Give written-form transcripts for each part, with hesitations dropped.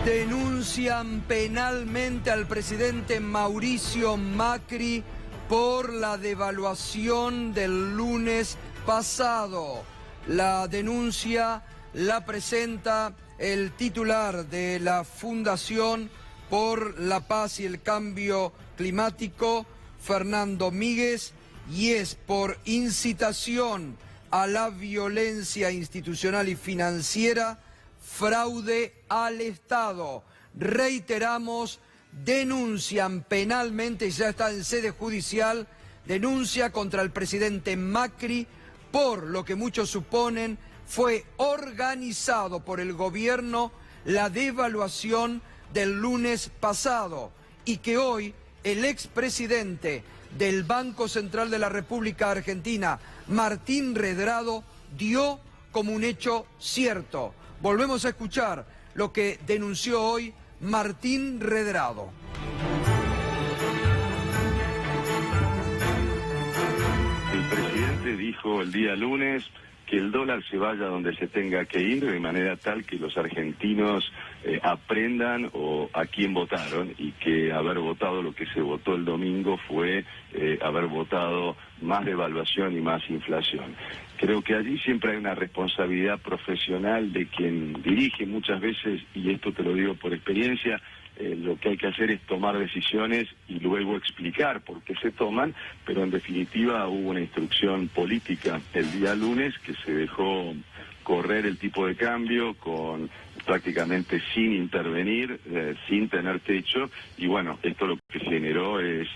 Denuncian penalmente al presidente Mauricio Macri por la devaluación del lunes pasado. La denuncia la presenta el titular de la Fundación por la Paz y el Cambio Climático, Fernando Míguez, y es por incitación a la violencia institucional y financiera, fraude al Estado. Reiteramos, denuncian penalmente, ya está en sede judicial, denuncia contra el presidente Macri por lo que muchos suponen fue organizado por el gobierno la devaluación del lunes pasado y que hoy el expresidente del Banco Central de la República Argentina, Martín Redrado, dio como un hecho cierto. Volvemos a escuchar lo que denunció hoy Martín Redrado. El presidente dijo el día lunes que el dólar se vaya donde se tenga que ir, de manera tal que los argentinos aprendan a quién votaron, y que haber votado lo que se votó el domingo fue haber votado más devaluación y más inflación. Creo que allí siempre hay una responsabilidad profesional de quien dirige muchas veces, y esto te lo digo por experiencia. Lo que hay que hacer es tomar decisiones y luego explicar por qué se toman, pero en definitiva hubo una instrucción política el día lunes que se dejó correr el tipo de cambio con prácticamente sin intervenir, sin tener techo, y bueno, esto lo que generó es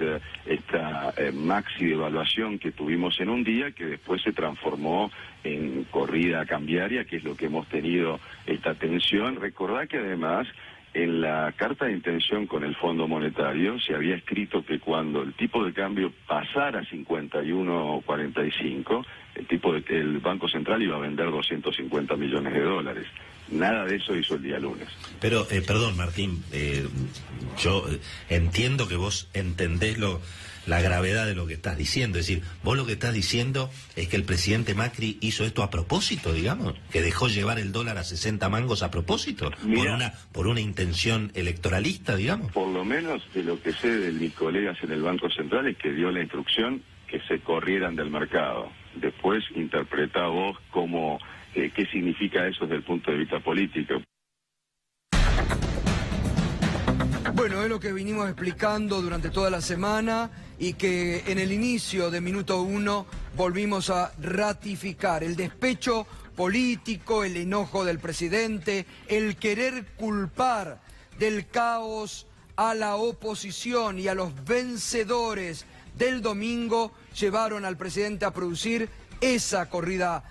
esta maxi devaluación que tuvimos en un día, que después se transformó en corrida cambiaria, que es lo que hemos tenido esta tensión. Recordá que además en la carta de intención con el Fondo Monetario se había escrito que cuando el tipo de cambio pasara a 51.45, el Banco Central iba a vender 250 millones de dólares. Nada de eso hizo el día lunes. Pero, perdón, Martín, yo entiendo que vos entendés la gravedad de lo que estás diciendo. Es decir, vos lo que estás diciendo es que el presidente Macri hizo esto a propósito, digamos, que dejó llevar el dólar a 60 mangos a propósito, por una intención electoralista, digamos. Por lo menos de lo que sé de mis colegas en el Banco Central es que dio la instrucción que se corrieran del mercado. Después interpretá vos cómo, qué significa eso desde el punto de vista político. Bueno, es lo que vinimos explicando durante toda la semana y que en el inicio de Minuto 1 volvimos a ratificar el despecho político, el enojo del presidente, el querer culpar del caos a la oposición y a los vencedores del domingo llevaron al presidente a producir esa corrida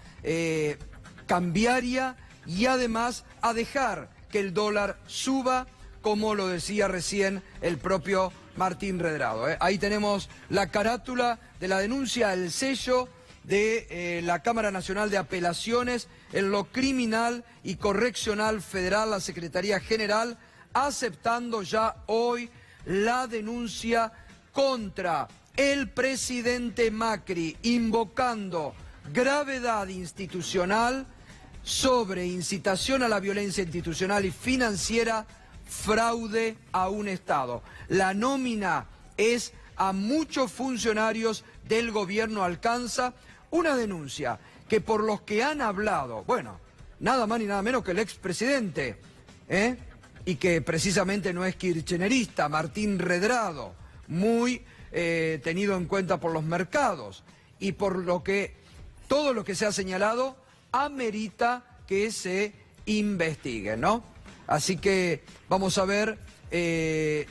cambiaria y además a dejar que el dólar suba, como lo decía recién el propio Martín Redrado. Ahí tenemos la carátula de la denuncia, el sello de la Cámara Nacional de Apelaciones en lo criminal y correccional federal, la Secretaría General, aceptando ya hoy la denuncia contra el presidente Macri, invocando gravedad institucional sobre incitación a la violencia institucional y financiera, fraude a un Estado. La nómina es a muchos funcionarios del gobierno, alcanza una denuncia que por los que han hablado, bueno, nada más ni nada menos que el expresidente, y que precisamente no es kirchnerista, Martín Redrado, muy tenido en cuenta por los mercados, y por lo que todo lo que se ha señalado amerita que se investigue, ¿no? Así que vamos a ver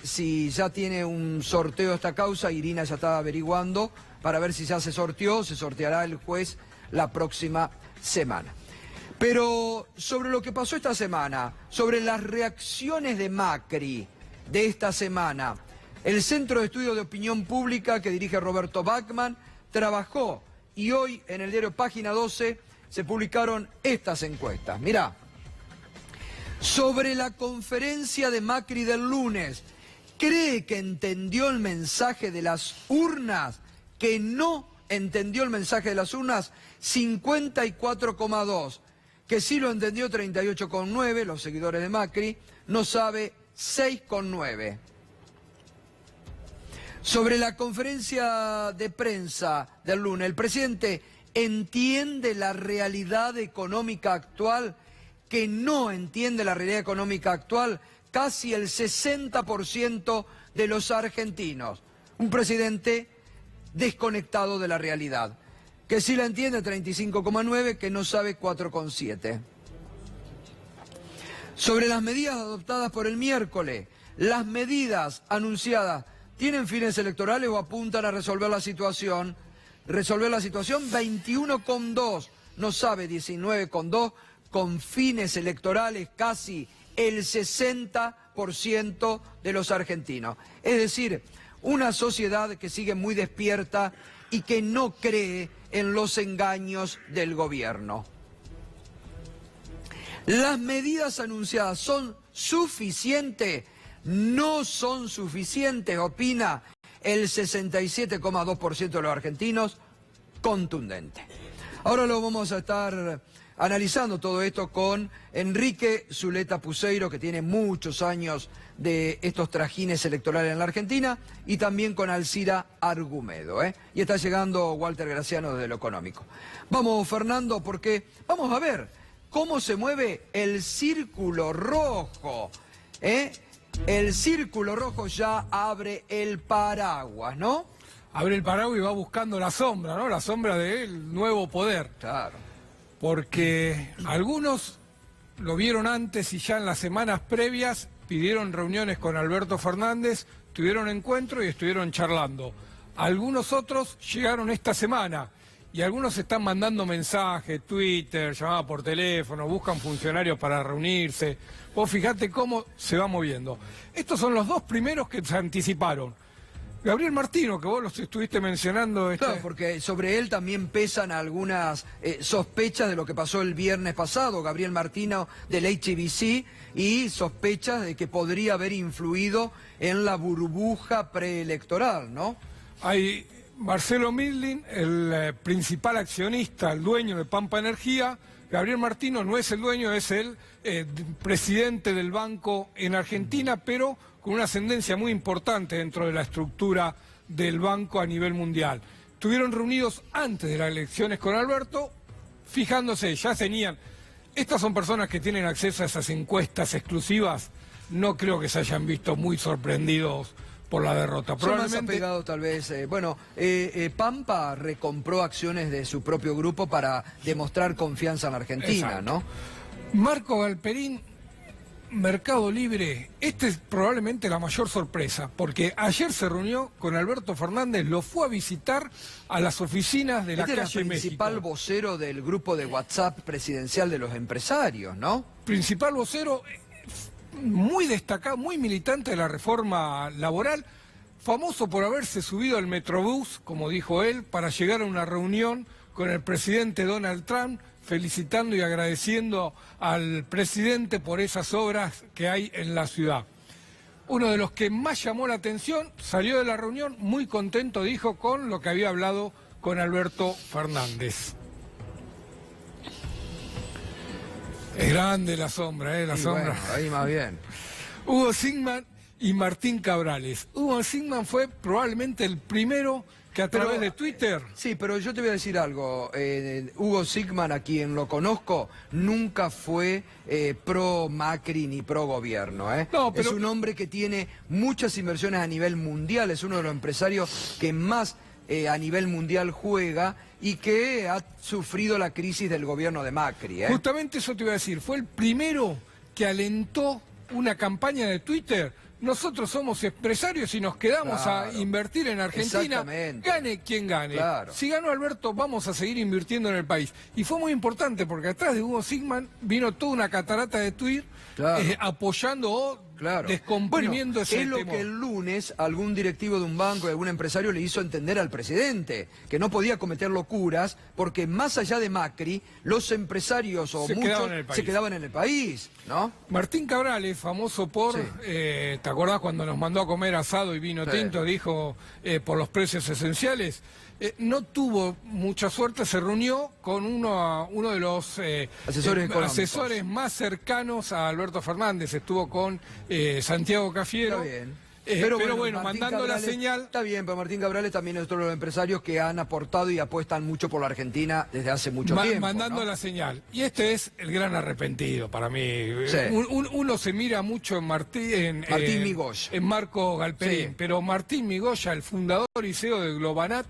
si ya tiene un sorteo esta causa. Irina ya está averiguando para ver si ya se sorteó, se sorteará el juez la próxima semana. Pero sobre lo que pasó esta semana, sobre las reacciones de Macri de esta semana, el Centro de Estudio de Opinión Pública que dirige Roberto Bachmann trabajó y hoy en el diario Página 12 se publicaron estas encuestas. Mirá. Sobre la conferencia de Macri del lunes, ¿cree que entendió el mensaje de las urnas? ¿Que no entendió el mensaje de las urnas? 54,2. que sí lo entendió 38,9, los seguidores de Macri, no sabe 6,9. Sobre la conferencia de prensa del lunes, el presidente entiende la realidad económica actual, que no entiende la realidad económica actual casi el 60% de los argentinos. Un presidente desconectado de la realidad. Que sí la entiende 35,9, que no sabe 4,7. Sobre las medidas adoptadas por el miércoles, las medidas anunciadas, ¿tienen fines electorales o apuntan a resolver la situación? Resolver la situación, 21,2, no sabe 19,2, con fines electorales casi el 60% de los argentinos. Es decir, una sociedad que sigue muy despierta y que no cree en los engaños del gobierno. ¿Las medidas anunciadas son suficientes? No son suficientes, opina el 67,2% de los argentinos, contundente. Ahora lo vamos a estar analizando todo esto con Enrique Zuleta Puceiro, que tiene muchos años de estos trajines electorales en la Argentina, y también con Alcira Argumedo, Y está llegando Walter Graciano desde Lo Económico. Vamos, Fernando, porque vamos a ver cómo se mueve el círculo rojo, El círculo rojo ya abre el paraguas, ¿no? Abre el paraguas y va buscando la sombra, ¿no? La sombra del nuevo poder. Claro. Porque algunos lo vieron antes y ya en las semanas previas pidieron reuniones con Alberto Fernández, tuvieron encuentro y estuvieron charlando. Algunos otros llegaron esta semana y algunos están mandando mensajes, Twitter, llamadas por teléfono, buscan funcionarios para reunirse. Vos fijate cómo se va moviendo. Estos son los dos primeros que se anticiparon. Gabriel Martino, que vos los estuviste mencionando. Claro, porque sobre él también pesan algunas sospechas de lo que pasó el viernes pasado. Gabriel Martino del HBC, y sospechas de que podría haber influido en la burbuja preelectoral, ¿no? Hay Marcelo Midlin, el principal accionista, el dueño de Pampa Energía. Gabriel Martino no es el dueño, es el presidente del banco en Argentina, pero con una ascendencia muy importante dentro de la estructura del banco a nivel mundial. Estuvieron reunidos antes de las elecciones con Alberto, fijándose, ya tenían... Estas son personas que tienen acceso a esas encuestas exclusivas, no creo que se hayan visto muy sorprendidos por la derrota. Son más apegados tal vez. Pampa recompró acciones de su propio grupo para demostrar confianza en la Argentina, exacto, ¿no? Marco Galperín, Mercado Libre, esta es probablemente la mayor sorpresa, porque ayer se reunió con Alberto Fernández, lo fue a visitar a las oficinas de la calle México. Era el principal vocero del grupo de WhatsApp presidencial de los empresarios, ¿no? Principal vocero, muy destacado, muy militante de la reforma laboral, famoso por haberse subido al Metrobús, como dijo él, para llegar a una reunión con el presidente Donald Trump, felicitando y agradeciendo al presidente por esas obras que hay en la ciudad. Uno de los que más llamó la atención, salió de la reunión muy contento, dijo, con lo que había hablado con Alberto Fernández. Es grande la sombra, la sombra. Bueno, ahí más bien. Hugo Sigman y Martín Cabrales. Hugo Sigman fue probablemente el primero que a través de Twitter... Sí, pero yo te voy a decir algo. Hugo Sigman, a quien lo conozco, nunca fue pro Macri ni pro gobierno. No, pero... Es un hombre que tiene muchas inversiones a nivel mundial, es uno de los empresarios que más a nivel mundial juega y que ha sufrido la crisis del gobierno de Macri. Justamente eso te iba a decir, fue el primero que alentó una campaña de Twitter. Nosotros somos empresarios y nos quedamos a invertir en Argentina, gane quien gane. Claro. Si ganó Alberto, vamos a seguir invirtiendo en el país. Y fue muy importante porque atrás de Hugo Sigman vino toda una catarata de Twitter apoyando o descomprimiendo ese temor. Es lo que el lunes algún directivo de un banco, de algún empresario le hizo entender al presidente, que no podía cometer locuras porque más allá de Macri, los empresarios o muchos se quedaban en el país, ¿no? Martín Cabrales, famoso por... ¿te acordás cuando nos mandó a comer asado y vino tinto? Dijo por los precios esenciales. no tuvo mucha suerte, se reunió con uno de los asesores más cercanos a Alberto Fernández, estuvo con Santiago Cafiero. Está bien. Pero bueno, mandando Cabrales, la señal... Está bien, pero Martín Cabrales también es otro de los empresarios que han aportado y apuestan mucho por la Argentina desde hace mucho tiempo. Mandando ¿no? la señal. Y este es el gran arrepentido para mí. Sí. Uno se mira mucho en Martín Migoya. En Marco Galperín, sí. pero Martín Migoya, el fundador y CEO de Globanat,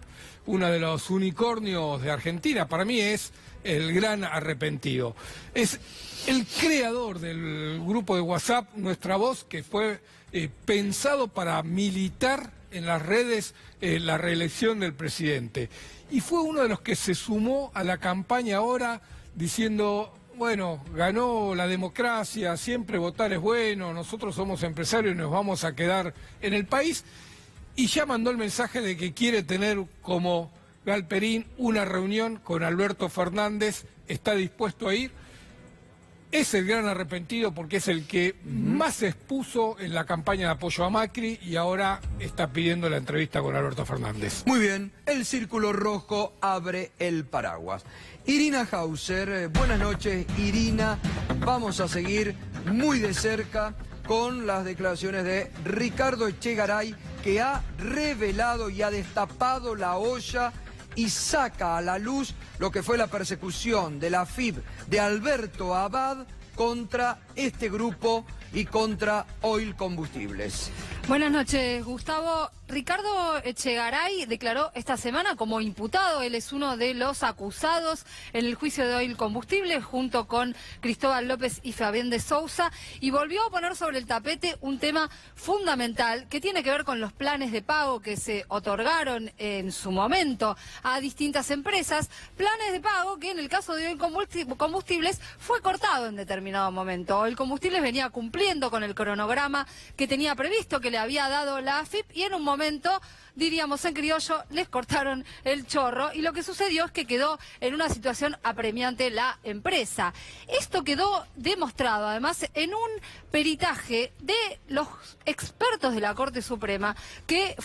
uno de los unicornios de Argentina, para mí es el gran arrepentido. Es el creador del grupo de WhatsApp Nuestra Voz, que fue pensado para militar en las redes la reelección del presidente. Y fue uno de los que se sumó a la campaña ahora diciendo, bueno, ganó la democracia, siempre votar es bueno, nosotros somos empresarios y nos vamos a quedar en el país. Y ya mandó el mensaje de que quiere tener como Galperín una reunión con Alberto Fernández, está dispuesto a ir. Es el gran arrepentido porque es el que más se expuso en la campaña de apoyo a Macri y ahora está pidiendo la entrevista con Alberto Fernández. Muy bien, el Círculo Rojo abre el paraguas. Irina Hauser, buenas noches Irina, vamos a seguir muy de cerca con las declaraciones de Ricardo Echegaray, que ha revelado y ha destapado la olla y saca a la luz lo que fue la persecución de la AFIP de Alberto Abad contra este grupo y contra Oil Combustibles. Buenas noches, Gustavo. Ricardo Echegaray declaró esta semana como imputado. Él es uno de los acusados en el juicio de Oil Combustibles junto con Cristóbal López y Fabián de Sousa, y volvió a poner sobre el tapete un tema fundamental que tiene que ver con los planes de pago que se otorgaron en su momento a distintas empresas, planes de pago que en el caso de Oil Combustibles fue cortado en determinado momento. Oil Combustibles venía cumpliendo con el cronograma que tenía previsto, que le había dado la AFIP, y en un momento, diríamos en criollo, les cortaron el chorro, y lo que sucedió es que quedó en una situación apremiante la empresa. Esto quedó demostrado además en un peritaje de los expertos de la Corte Suprema que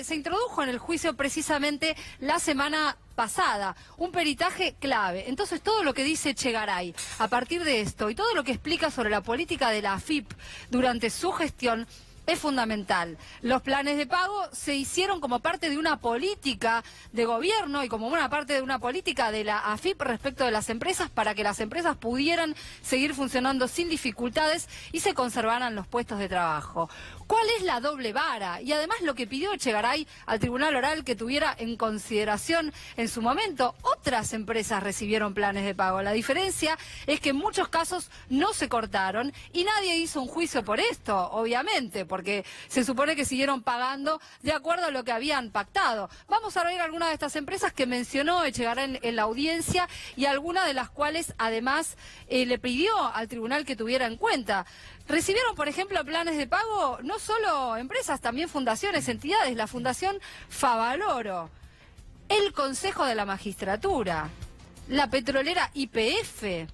se introdujo en el juicio precisamente la semana pasada, un peritaje clave. Entonces todo lo que dice Echegaray a partir de esto y todo lo que explica sobre la política de la AFIP durante su gestión es fundamental. Los planes de pago se hicieron como parte de una política de gobierno y como una parte de una política de la AFIP respecto de las empresas, para que las empresas pudieran seguir funcionando sin dificultades y se conservaran los puestos de trabajo. ¿Cuál es la doble vara? Y además lo que pidió Echegaray al Tribunal Oral que tuviera en consideración en su momento, otras empresas recibieron planes de pago. La diferencia es que en muchos casos no se cortaron y nadie hizo un juicio por esto, obviamente, porque se supone que siguieron pagando de acuerdo a lo que habían pactado. Vamos a ver algunas de estas empresas que mencionó Echegaray en la audiencia y algunas de las cuales además le pidió al tribunal que tuviera en cuenta. Recibieron, por ejemplo, planes de pago no solo empresas, también fundaciones, entidades, la Fundación Favaloro, el Consejo de la Magistratura, la petrolera YPF,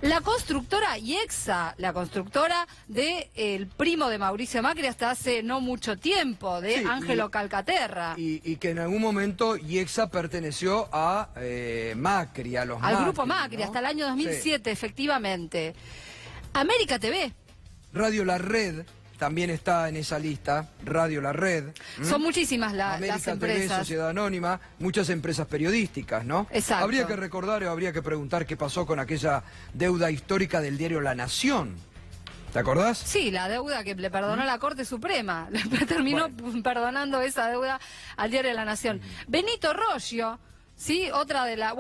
la constructora IEXA, la constructora del primo de Mauricio Macri hasta hace no mucho tiempo, de Sí, Ángelo Calcaterra. Y que en algún momento IEXA perteneció a Macri, a los Al Macri, grupo Macri, ¿no? hasta el año 2007, Sí. efectivamente. América TV. Radio La Red también está en esa lista, Radio La Red. Son muchísimas las América TV, empresas. Sociedad Anónima, muchas empresas periodísticas, ¿no? Exacto. Habría que recordar o habría que preguntar qué pasó con aquella deuda histórica del diario La Nación. ¿Te acordás? Sí, la deuda que le perdonó la Corte Suprema. Le terminó perdonando esa deuda al Diario de la Nación. Benito Roggio, sí, otra de las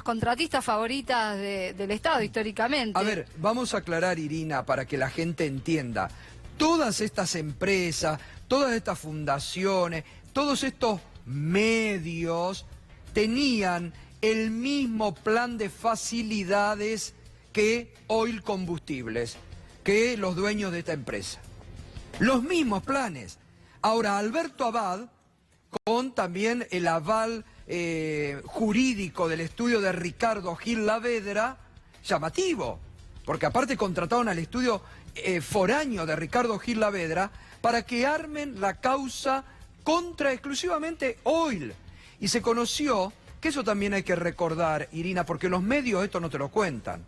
contratistas favoritas del Estado históricamente. A ver, vamos a aclarar, Irina, para que la gente entienda. Todas estas empresas, todas estas fundaciones, todos estos medios tenían el mismo plan de facilidades que Oil Combustibles, que los dueños de esta empresa. Los mismos planes. Ahora, Alberto Abad, con también el aval jurídico del estudio de Ricardo Gil Lavedra, llamativo, porque aparte contrataron al estudio foráneo de Ricardo Gil Lavedra para que armen la causa contra exclusivamente Oil. Y se conoció, que eso también hay que recordar, Irina, porque los medios esto no te lo cuentan.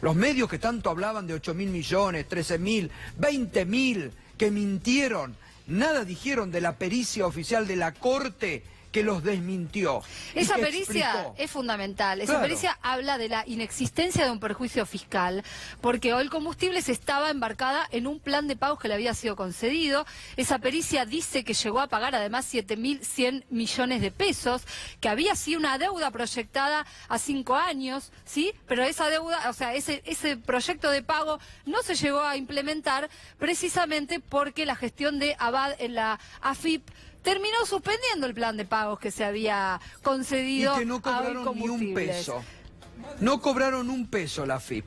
Los medios que tanto hablaban de 8.000 millones, 13.000, 20.000, que mintieron, nada dijeron de la pericia oficial de la Corte que los desmintió. Esa pericia es fundamental. Esa pericia habla de la inexistencia de un perjuicio fiscal, porque Oil Combustibles estaba embarcada en un plan de pagos que le había sido concedido. Esa pericia dice que llegó a pagar además 7.100 millones de pesos, que había sido una deuda proyectada a 5 años, ¿sí? Pero esa deuda, o sea, ese proyecto de pago no se llegó a implementar precisamente porque la gestión de Abad en la AFIP terminó suspendiendo el plan de pagos que se había concedido. Y que no cobraron a Oil ni un Combustibles. peso. No cobraron un peso la AFIP.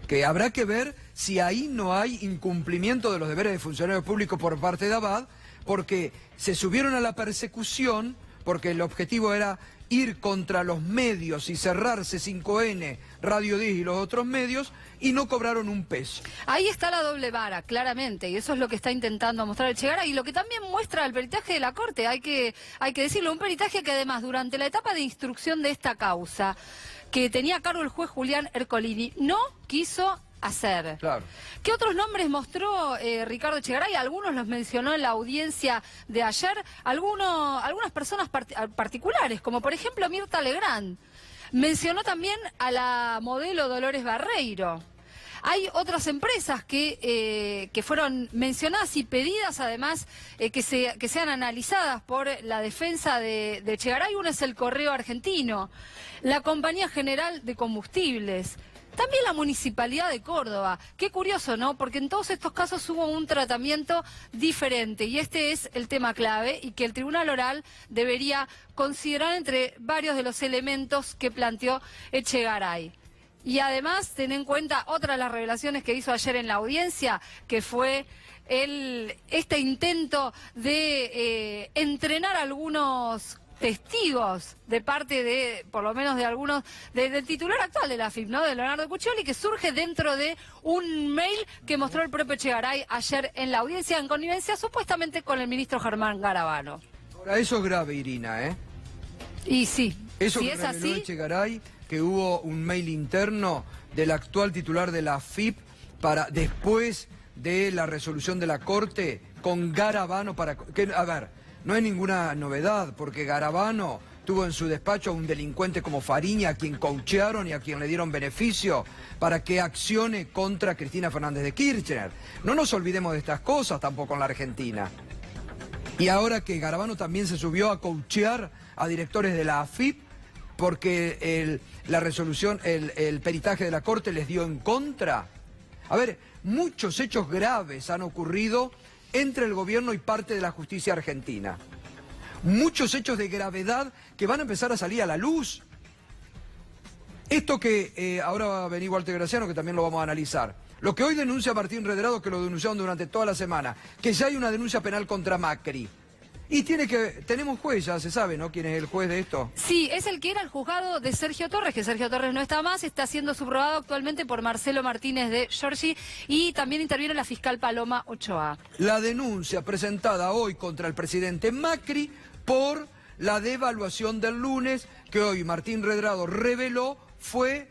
Que habrá que ver si ahí no hay incumplimiento de los deberes de funcionarios públicos por parte de Abad, porque se subieron a la persecución, porque el objetivo era ir contra los medios y cerrarse 5N, Radio 10 y los otros medios, y no cobraron un peso. Ahí está la doble vara, claramente, y eso es lo que está intentando mostrar el Che Garay, y lo que también muestra el peritaje de la Corte, hay que decirlo, un peritaje que además durante la etapa de instrucción de esta causa, que tenía a cargo el juez Julián Ercolini, no quiso hacer. Claro. ¿Qué otros nombres mostró Ricardo Echegaray? Algunos los mencionó en la audiencia de ayer, algunas personas particulares, como por ejemplo Mirta Legrand. Mencionó también a la modelo Dolores Barreiro. Hay otras empresas que fueron mencionadas y pedidas además que sean analizadas por la defensa de Echegaray. Uno es el Correo Argentino, la Compañía General de Combustibles, también la Municipalidad de Córdoba. Qué curioso, ¿no? Porque en todos estos casos hubo un tratamiento diferente y este es el tema clave y que el Tribunal Oral debería considerar entre varios de los elementos que planteó Echegaray. Y además, ten en cuenta otra de las revelaciones que hizo ayer en la audiencia, que fue este intento de entrenar a algunos testigos de parte de, por lo menos de algunos, del titular actual de la AFIP, ¿no? De Leonardo Cuccioli, que surge dentro de un mail que mostró el propio Echegaray ayer en la audiencia, en connivencia supuestamente con el ministro Germán Garabano. Ahora, eso es grave, Irina, ¿eh? Y sí, Eso si que es reveló así, Echegaray, que hubo un mail interno del actual titular de la AFIP para después de la resolución de la Corte con Garabano para que, a ver, no hay ninguna novedad, porque Garabano tuvo en su despacho a un delincuente como Fariña, a quien coachearon y a quien le dieron beneficio para que accione contra Cristina Fernández de Kirchner. No nos olvidemos de estas cosas tampoco en la Argentina. Y ahora que Garabano también se subió a coachear a directores de la AFIP, porque la resolución, el peritaje de la Corte les dio en contra. A ver, muchos hechos graves han ocurrido entre el gobierno y parte de la justicia argentina. Muchos hechos de gravedad que van a empezar a salir a la luz. Esto que ahora va a venir Walter Graciano, que también lo vamos a analizar. Lo que hoy denuncia Martín Redrado, que lo denunciaron durante toda la semana, que ya hay una denuncia penal contra Macri. Y tenemos juez, ya se sabe, ¿no? ¿Quién es el juez de esto? sí, es el que era el juzgado de Sergio Torres, que Sergio Torres no está más, está siendo subrogado actualmente por Marcelo Martínez de Giorgi y también interviene la fiscal Paloma Ochoa. La denuncia presentada hoy contra el presidente Macri por la devaluación del lunes, que hoy Martín Redrado reveló fue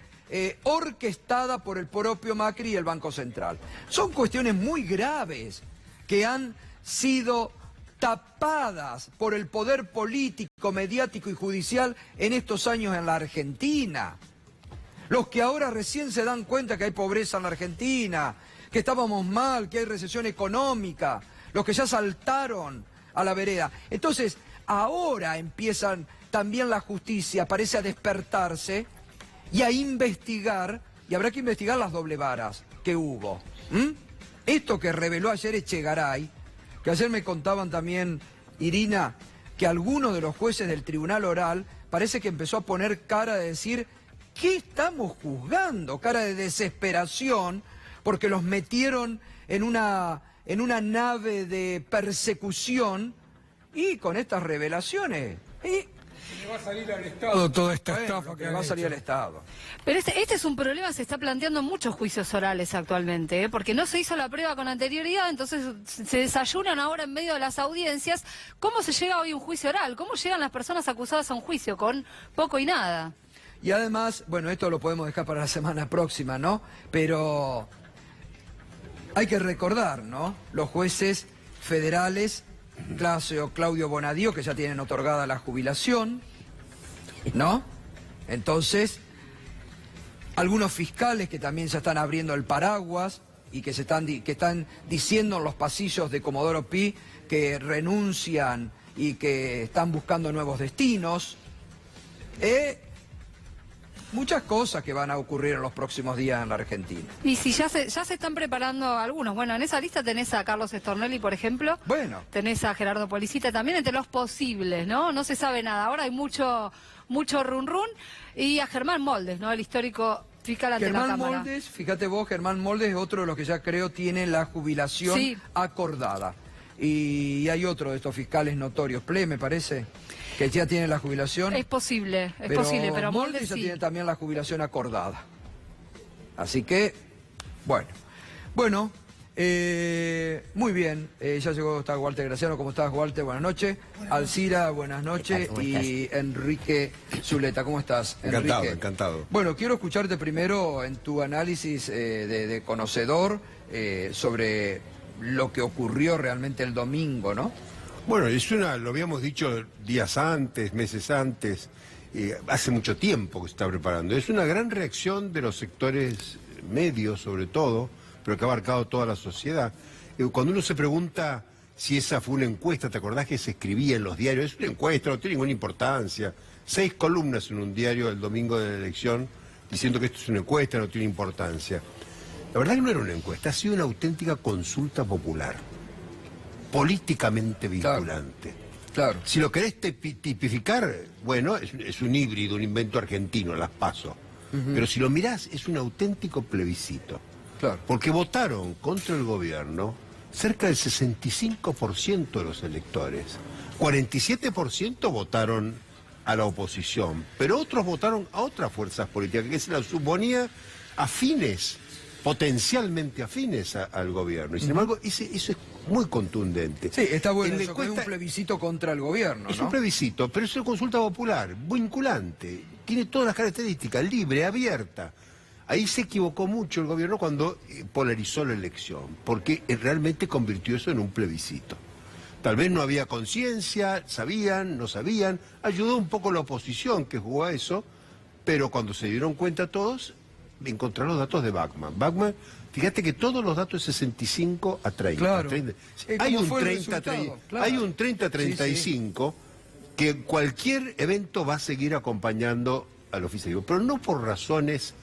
orquestada por el propio Macri y el Banco Central. Son cuestiones muy graves que han sido tapadas por el poder político, mediático y judicial en estos años en la Argentina. Los que ahora recién se dan cuenta que hay pobreza en la Argentina, que estábamos mal, que hay recesión económica, los que ya saltaron a la vereda. Entonces, ahora empiezan también la justicia, parece a despertarse y a investigar, y habrá que investigar las doble varas que hubo. Esto que reveló ayer Echegaray, que ayer me contaban también, Irina, que algunos de los jueces del Tribunal Oral parece que empezó a poner cara de decir, ¿qué estamos juzgando? Cara de desesperación, porque los metieron en una nave de persecución y con estas revelaciones. Le va a salir al Estado toda esta estafa que va a salir al Estado. Pero este es un problema, se está planteando en muchos juicios orales actualmente, ¿eh? Porque no se hizo la prueba con anterioridad, entonces se desayunan ahora en medio de las audiencias. ¿Cómo se llega hoy a un juicio oral? ¿Cómo llegan las personas acusadas a un juicio con poco y nada? Y además, bueno, esto lo podemos dejar para la semana próxima, ¿no? Pero hay que recordar, ¿no? Los jueces federales, Claudio Bonadío, que ya tienen otorgada la jubilación, ¿no? Entonces, algunos fiscales que también ya están abriendo el paraguas y que están diciendo en los pasillos de Comodoro Pi que renuncian y que están buscando nuevos destinos. Muchas cosas que van a ocurrir en los próximos días en la Argentina. Y si ya se están preparando algunos. Bueno, en esa lista tenés a Carlos Stornelli, por ejemplo. Bueno. Tenés a Gerardo Policita también, entre los posibles, ¿no? No se sabe nada. Ahora hay mucho run run. Y a Germán Moldes, ¿no? El histórico fiscal ante la Cámara. Germán Moldes, fíjate vos, Germán Moldes es otro de los que ya creo tiene la jubilación acordada. Y hay otro de estos fiscales notorios, Ple, me parece, que ya tiene la jubilación. Es posible, pero Moldes ya tiene también la jubilación acordada. Así que, bueno, muy bien, ya llegó, está Walter Graciano. ¿Cómo estás, Walter? Buenas noches. Alcira, buenas noches. Y Enrique Zuleta, ¿cómo estás, Enrique? Encantado, encantado. Bueno, quiero escucharte primero en tu análisis de conocedor sobre lo que ocurrió realmente el domingo, ¿no? Bueno, lo habíamos dicho días antes, meses antes, hace mucho tiempo que se está preparando. Es una gran reacción de los sectores medios, sobre todo, pero que ha abarcado toda la sociedad. Cuando uno se pregunta si esa fue una encuesta, ¿te acordás que se escribía en los diarios? Es una encuesta, no tiene ninguna importancia. 6 columnas en un diario el domingo de la elección diciendo que esto es una encuesta, no tiene importancia. La verdad que no era una encuesta, ha sido una auténtica consulta popular, políticamente vinculante. Claro. Si lo querés tipificar, bueno, es un híbrido, un invento argentino, las PASO. Pero si lo mirás, es un auténtico plebiscito. Claro. Porque votaron contra el gobierno cerca del 65% de los electores. 47% votaron a la oposición, pero otros votaron a otras fuerzas políticas que se las suponía afines, potencialmente afines al gobierno. Y sin embargo, eso es muy contundente. Sí, está bueno eso, que es un plebiscito contra el gobierno, Es ¿no? un plebiscito, pero es una consulta popular, vinculante, tiene todas las características, libre, abierta. Ahí se equivocó mucho el gobierno cuando polarizó la elección, porque realmente convirtió eso en un plebiscito. Tal vez no había conciencia, sabían, no sabían, ayudó un poco la oposición que jugó a eso, pero cuando se dieron cuenta todos, encontraron los datos de Bachmann. Bachmann, fíjate que todos los datos de 65 a 30. Claro. 30. Hay un 30 Hay un 30-35 que cualquier evento va a seguir acompañando al oficialismo, pero no por razones,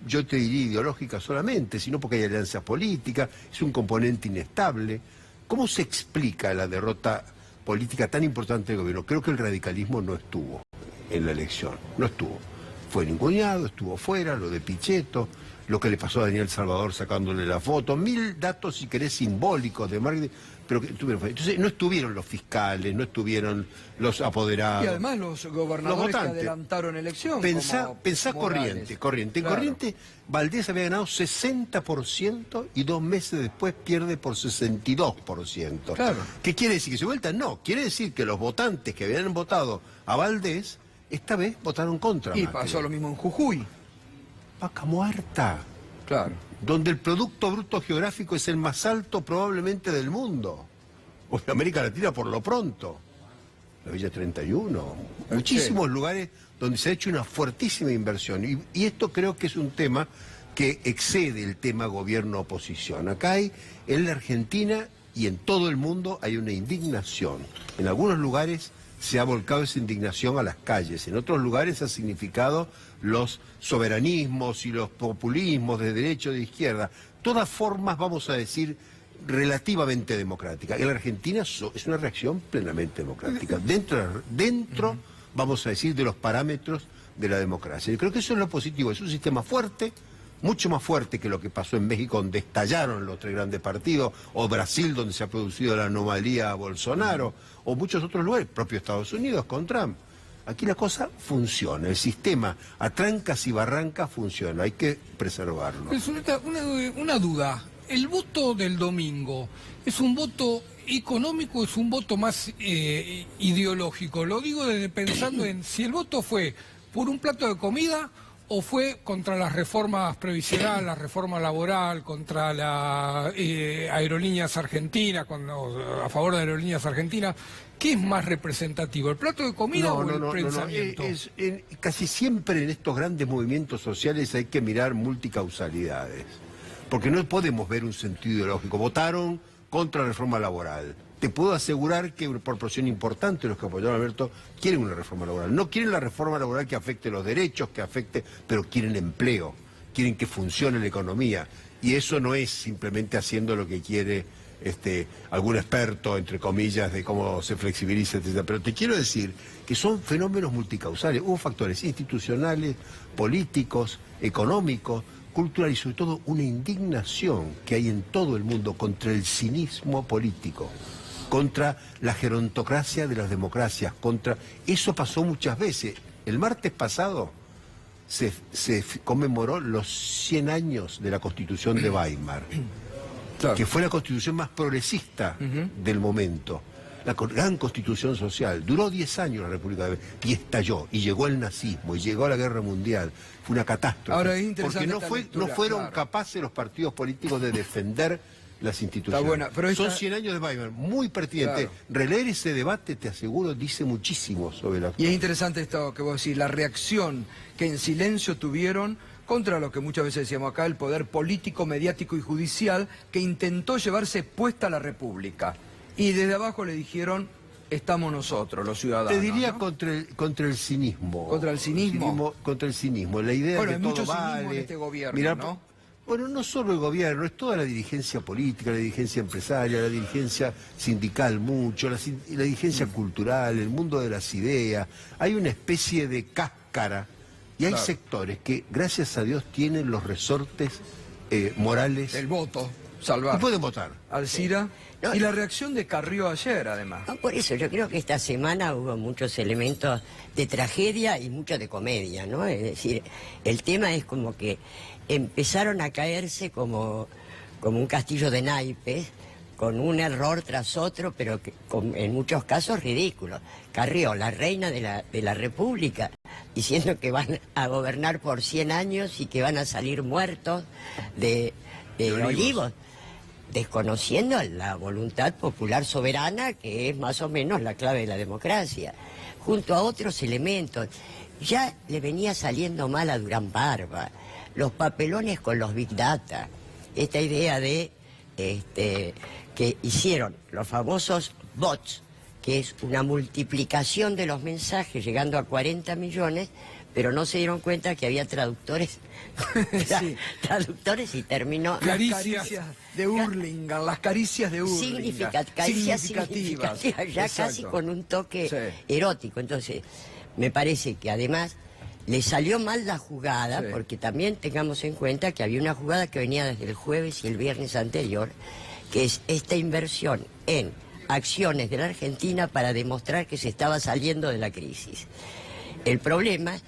yo te diría, ideológicas solamente, sino porque hay alianzas políticas, es un componente inestable. ¿Cómo se explica la derrota política tan importante del gobierno? Creo que el radicalismo no estuvo en la elección, no estuvo. Fue ninguneado, estuvo fuera, lo de Pichetto, lo que le pasó a Daniel Salvador sacándole la foto, 1000 datos, si querés, simbólicos de marketing, pero que tuvieron. Entonces no estuvieron los fiscales, no estuvieron los apoderados. Y además los gobernadores que adelantaron elección. Pensá como Corrientes. En Claro. Corrientes, Valdés había ganado 60% y 2 meses después pierde por 62%. Claro. ¿Qué quiere decir? ¿Que se vuelta? No, quiere decir que los votantes que habían votado a Valdés, esta vez votaron contra Y Macri. pasó lo mismo en Jujuy. Vaca muerta. Claro. Donde el Producto Bruto Geográfico es el más alto probablemente del mundo. O de América Latina por lo pronto. La Villa 31. Muchísimos lugares donde se ha hecho una fuertísima inversión. Y esto creo que es un tema que excede el tema gobierno-oposición. Acá hay, en la Argentina y en todo el mundo, hay una indignación. En algunos lugares se ha volcado esa indignación a las calles. En otros lugares ha significado los soberanismos y los populismos de derecha o de izquierda. Todas formas, vamos a decir, relativamente democráticas. En la Argentina es una reacción plenamente democrática. Dentro, vamos a decir, de los parámetros de la democracia. Yo creo que eso es lo positivo. Es un sistema fuerte, mucho más fuerte que lo que pasó en México, donde estallaron los 3 grandes partidos, o Brasil, donde se ha producido la anomalía Bolsonaro, o muchos otros lugares, propio Estados Unidos con Trump. Aquí la cosa funciona, el sistema a trancas y barrancas funciona, hay que preservarlo. Una duda, ¿el voto del domingo es un voto económico o es un voto más ideológico? Lo digo pensando en si el voto fue por un plato de comida o fue contra las reformas previsionales, la reforma laboral, contra las aerolíneas argentinas, a favor de aerolíneas argentinas. ¿Qué es más representativo, el plato de comida o el pensamiento? Casi siempre en estos grandes movimientos sociales hay que mirar multicausalidades, porque no podemos ver un sentido ideológico. Votaron contra la reforma laboral. Te puedo asegurar que una proporción importante de los que apoyaron a Alberto quieren una reforma laboral. No quieren la reforma laboral que afecte los derechos, pero quieren empleo, quieren que funcione la economía. Y eso no es simplemente haciendo lo que quiere algún experto, entre comillas, de cómo se flexibiliza, etc. Pero te quiero decir que son fenómenos multicausales. Hubo factores institucionales, políticos, económicos, cultural y sobre todo una indignación que hay en todo el mundo contra el cinismo político, contra la gerontocracia de las democracias, eso pasó muchas veces. El martes pasado se conmemoró los 100 años de la Constitución de Weimar, claro, que fue la constitución más progresista del momento. La gran constitución social. Duró 10 años la República de Weimar y estalló, y llegó el nazismo, y llegó la guerra mundial. Fue una catástrofe. Ahora, es interesante porque no fueron claro, capaces los partidos políticos de defender las instituciones. Está buena, pero son 100 años de Weimar, muy pertinente. Claro. Releer ese debate, te aseguro, dice muchísimo sobre la... Y es interesante esto que vos decís, la reacción que en silencio tuvieron contra lo que muchas veces decíamos acá, el poder político, mediático y judicial que intentó llevarse puesta la República. Y desde abajo le dijeron, estamos nosotros, los ciudadanos. Te diría, ¿no? contra el cinismo. ¿Contra el cinismo? Contra el cinismo. La idea bueno, de hay todo mucho vale, cinismo en este gobierno, mirar, ¿no? Bueno, no solo el gobierno, es toda la dirigencia política, la dirigencia empresaria, la dirigencia sindical mucho, la dirigencia cultural, el mundo de las ideas. Hay una especie de cáscara y hay sectores que, gracias a Dios, tienen los resortes morales. El voto, salvar. Y pueden votar. Alcira. No, y la reacción de Carrió ayer, además. No, por eso, yo creo que esta semana hubo muchos elementos de tragedia y mucho de comedia, ¿no? Es decir, el tema es como que empezaron a caerse como un castillo de naipes, con un error tras otro, pero que, en muchos casos ridículos. Carrió, la reina de la República, diciendo que van a gobernar por 100 años y que van a salir muertos de olivos, desconociendo la voluntad popular soberana, que es más o menos la clave de la democracia, junto a otros elementos. Ya le venía saliendo mal a Durán Barba, los papelones con los Big Data, esta idea de que hicieron los famosos bots, que es una multiplicación de los mensajes llegando a 40 millones, pero no se dieron cuenta que había traductores, sí, traductores y terminó... Caricias de Hurlingham, las caricias de Hurlingham. Caricias significativas, ya exacto, casi con un toque erótico. Entonces, me parece que además le salió mal la jugada, porque también tengamos en cuenta que había una jugada que venía desde el jueves y el viernes anterior, que es esta inversión en acciones de la Argentina para demostrar que se estaba saliendo de la crisis. El problema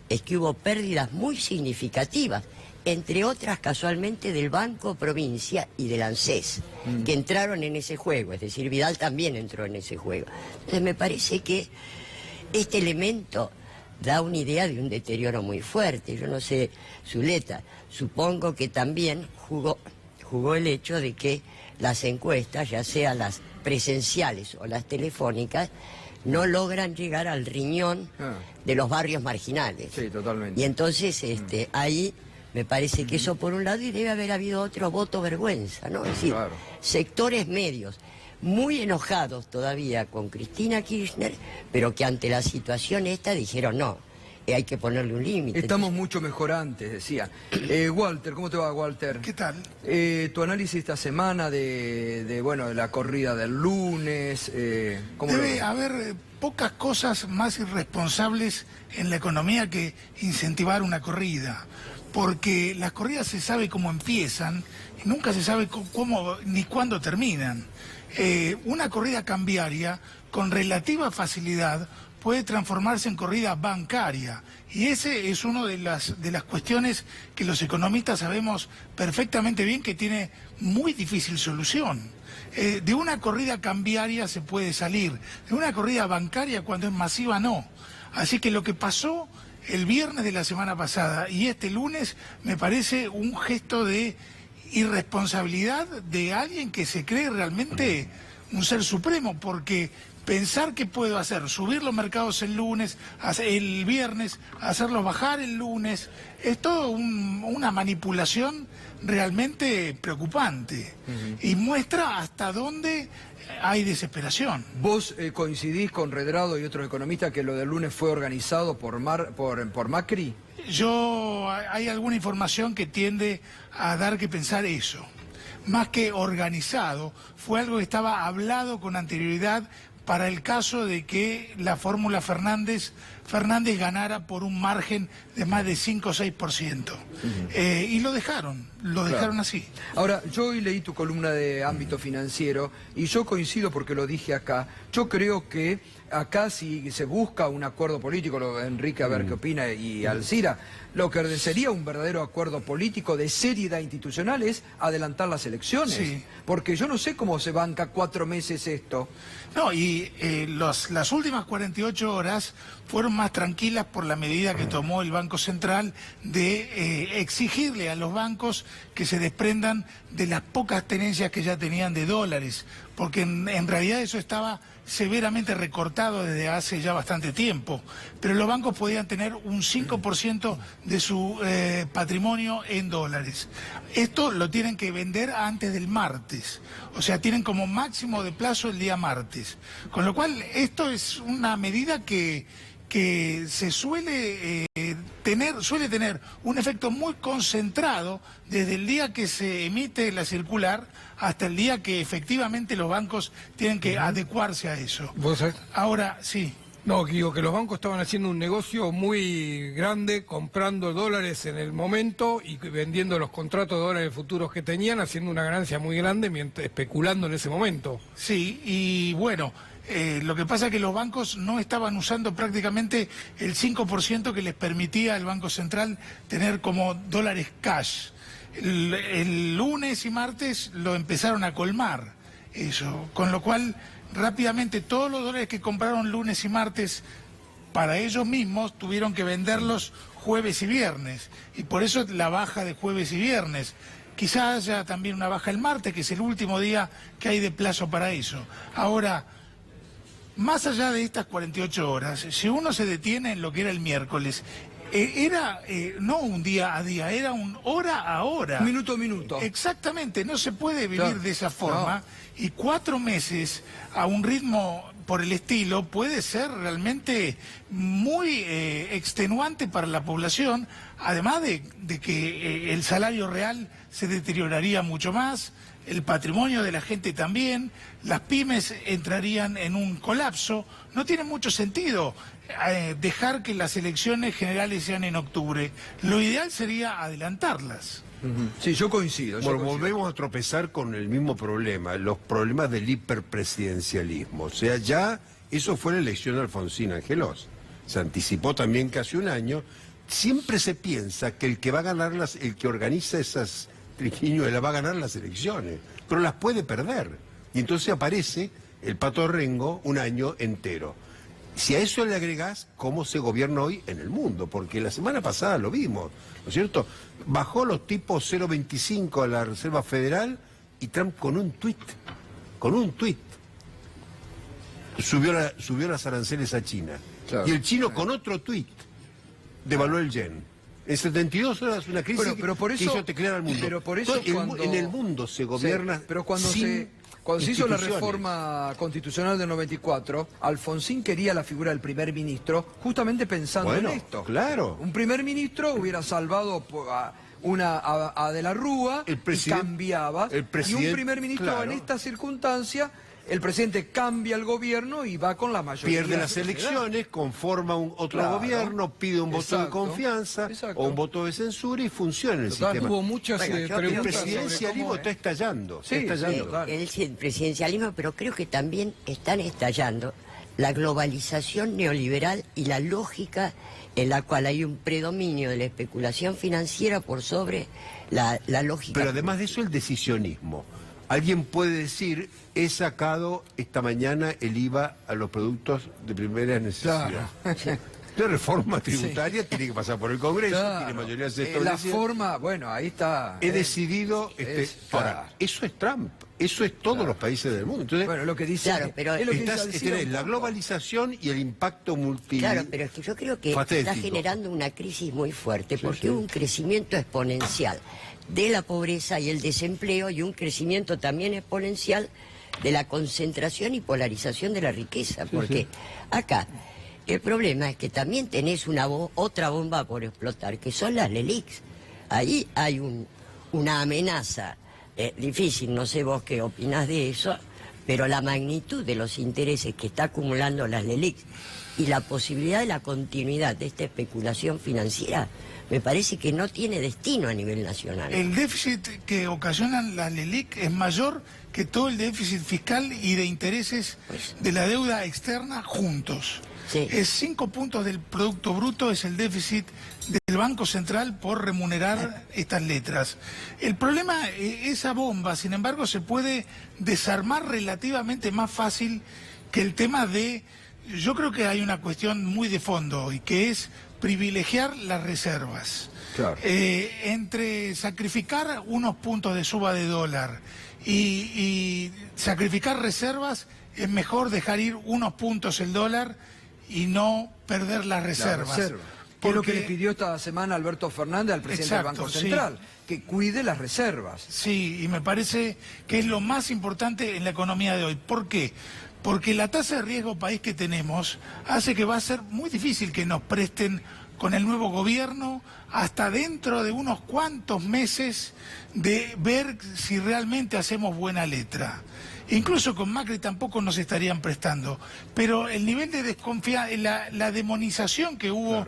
es que hubo pérdidas muy significativas, entre otras casualmente del Banco Provincia y del ANSES, que entraron en ese juego, es decir, Vidal también entró en ese juego. Entonces me parece que este elemento da una idea de un deterioro muy fuerte. Yo no sé, Zuleta, supongo que también jugó el hecho de que las encuestas, ya sean las presenciales o las telefónicas, no logran llegar al riñón de los barrios marginales. Sí, totalmente. Y entonces ahí me parece que eso por un lado, y debe haber habido otro voto vergüenza, ¿no? Es decir, sectores medios muy enojados todavía con Cristina Kirchner, pero que ante la situación esta dijeron no, hay que ponerle un límite. Estamos mucho mejor antes, decía. Walter, ¿cómo te va, Walter? ¿Qué tal? Tu análisis esta semana de la corrida del lunes. Debe haber pocas cosas más irresponsables en la economía que incentivar una corrida, porque las corridas se sabe cómo empiezan y nunca se sabe cómo ni cuándo terminan. Una corrida cambiaria con relativa facilidad puede transformarse en corrida bancaria. Y ese es una de las cuestiones que los economistas sabemos perfectamente bien que tiene muy difícil solución. De una corrida cambiaria se puede salir, de una corrida bancaria cuando es masiva no. Así que lo que pasó el viernes de la semana pasada y este lunes me parece un gesto de irresponsabilidad de alguien que se cree realmente un ser supremo, porque pensar que puedo hacer, subir los mercados el lunes, el viernes, hacerlos bajar el lunes, es todo una manipulación realmente preocupante y muestra hasta dónde hay desesperación. ¿Vos coincidís con Redrado y otros economistas que lo del lunes fue organizado por Macri? Hay alguna información que tiende a dar que pensar eso. Más que organizado, fue algo que estaba hablado con anterioridad para el caso de que la fórmula Fernández ganara por un margen de más de 5 o 6%. Y lo dejaron así. Ahora, yo hoy leí tu columna de ámbito financiero y yo coincido porque lo dije acá. Yo creo que acá si se busca un acuerdo político, Enrique a ver qué opina y Alcira, lo que sería un verdadero acuerdo político de seriedad institucional es adelantar las elecciones. Sí. Porque yo no sé cómo se banca 4 meses esto. No, y las últimas 48 horas fueron más tranquilas por la medida que tomó el Banco Central de exigirle a los bancos que se desprendan de las pocas tenencias que ya tenían de dólares, porque en realidad eso estaba severamente recortado desde hace ya bastante tiempo, pero los bancos podían tener un 5% de su patrimonio en dólares. Esto lo tienen que vender antes del martes, o sea, tienen como máximo de plazo el día martes, con lo cual esto es una medida que se suele tener un efecto muy concentrado desde el día que se emite la circular hasta el día que efectivamente los bancos tienen que adecuarse a eso. ¿Vos sabés? Ahora, sí. No, digo que los bancos estaban haciendo un negocio muy grande, comprando dólares en el momento y vendiendo los contratos de dólares futuros que tenían, haciendo una ganancia muy grande, especulando en ese momento. Sí, y bueno, lo que pasa es que los bancos no estaban usando prácticamente el 5% que les permitía el Banco Central tener como dólares cash. El lunes y martes lo empezaron a colmar, eso, con lo cual rápidamente todos los dólares que compraron lunes y martes para ellos mismos tuvieron que venderlos jueves y viernes, y por eso la baja de jueves y viernes. Quizás haya también una baja el martes, que es el último día que hay de plazo para eso. Ahora, más allá de estas 48 horas, si uno se detiene en lo que era el miércoles, era no un día a día, era un hora a hora. Minuto a minuto. Exactamente, no se puede vivir de esa forma. Y 4 meses a un ritmo por el estilo puede ser realmente muy extenuante para la población, además de que el salario real se deterioraría mucho más, el patrimonio de la gente también, las pymes entrarían en un colapso. No tiene mucho sentido dejar que las elecciones generales sean en octubre. Lo ideal sería adelantarlas. Sí, yo coincido. Bueno, volvemos a tropezar con el mismo problema, los problemas del hiperpresidencialismo. O sea, ya eso fue la elección de Alfonsín Angelós. Se anticipó también casi un año. Siempre se piensa que el que va a ganar el que organiza esas triquiñuelas va a ganar las elecciones, pero las puede perder. Y entonces aparece el Pato Rengo un año entero. Si a eso le agregás cómo se gobierna hoy en el mundo, porque la semana pasada lo vimos, ¿no es cierto? Bajó los tipos 0,25 a la Reserva Federal y Trump con un tuit, subió las aranceles a China. Claro. Y el chino con otro tuit devaluó el yen. En 72 horas una crisis pero por eso, que hizo teclear al mundo. Pero por eso en el mundo se gobierna pero cuando se hizo la reforma constitucional del 94, Alfonsín quería la figura del primer ministro justamente pensando en esto. Claro. Un primer ministro hubiera salvado a De la Rúa y cambiaba. Y un primer ministro en esta circunstancia, el presidente cambia el gobierno y va con la mayoría. Pierde las elecciones, conforma otro gobierno, pide un voto de confianza o un voto de censura y funciona el sistema. Hubo muchas preguntas. El presidencialismo está estallando. El presidencialismo, pero creo que también están estallando la globalización neoliberal y la lógica en la cual hay un predominio de la especulación financiera por sobre la lógica. Pero además de eso, el decisionismo. Alguien puede decir, he sacado esta mañana el IVA a los productos de primera necesidad. Claro. La reforma tributaria tiene que pasar por el Congreso, Claro. tiene mayoría La forma, bueno, ahí está. He decidido... ahora, claro. eso es Trump, eso es todos los países del mundo. Entonces, Bueno, lo que dice... Claro, pero es lo que estás, decía tenés un la poco. globalización y el impacto multi... Claro, pero es que yo creo que está patético. generando una crisis muy fuerte porque sí. hubo un crecimiento exponencial de la pobreza y el desempleo y un crecimiento también exponencial de la concentración y polarización de la riqueza. Porque acá el problema es que también tenés otra bomba por explotar, que son las LELIQs. Ahí hay una amenaza difícil, no sé vos qué opinás de eso, pero la magnitud de los intereses que está acumulando las LELIQs y la posibilidad de la continuidad de esta especulación financiera, me parece que no tiene destino a nivel nacional. El déficit que ocasionan las LELIQ es mayor que todo el déficit fiscal y de intereses de la deuda externa juntos. Sí. Es 5 puntos del Producto Bruto, es el déficit del Banco Central por remunerar estas letras. El problema, esa bomba, sin embargo, se puede desarmar relativamente más fácil que el tema de... Yo creo que hay una cuestión muy de fondo y que es privilegiar las reservas. Claro. Entre sacrificar unos puntos de suba de dólar y sacrificar reservas, es mejor dejar ir unos puntos el dólar y no perder las reservas. La reserva. Que es lo que le pidió esta semana Alberto Fernández al presidente del Exacto, Banco sí. Central, que cuide las reservas. Sí, y me parece que es lo más importante en la economía de hoy. ¿Por qué? Porque la tasa de riesgo país que tenemos hace que va a ser muy difícil que nos presten con el nuevo gobierno hasta dentro de unos cuantos meses de ver si realmente hacemos buena letra. Incluso con Macri tampoco nos estarían prestando. Pero el nivel de desconfianza, la demonización que hubo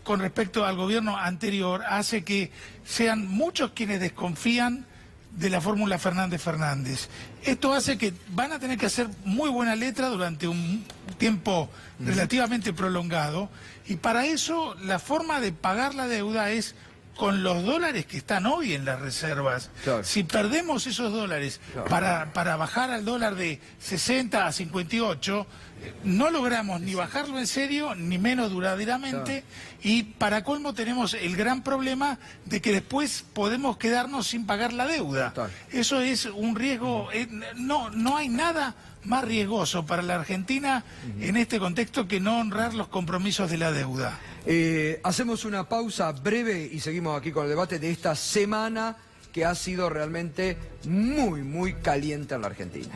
con respecto al gobierno anterior hace que sean muchos quienes desconfían de la fórmula Fernández-Fernández. Esto hace que van a tener que hacer muy buena letra durante un tiempo relativamente prolongado, y para eso la forma de pagar la deuda es con los dólares que están hoy en las reservas. Claro. Si perdemos esos dólares para bajar al dólar de 60 a 58, no logramos ni bajarlo en serio, ni menos duraderamente, y para colmo tenemos el gran problema de que después podemos quedarnos sin pagar la deuda. Total. Eso es un riesgo, no hay nada más riesgoso para la Argentina en este contexto que no honrar los compromisos de la deuda. Hacemos una pausa breve y seguimos aquí con el debate de esta semana que ha sido realmente muy, muy caliente en la Argentina.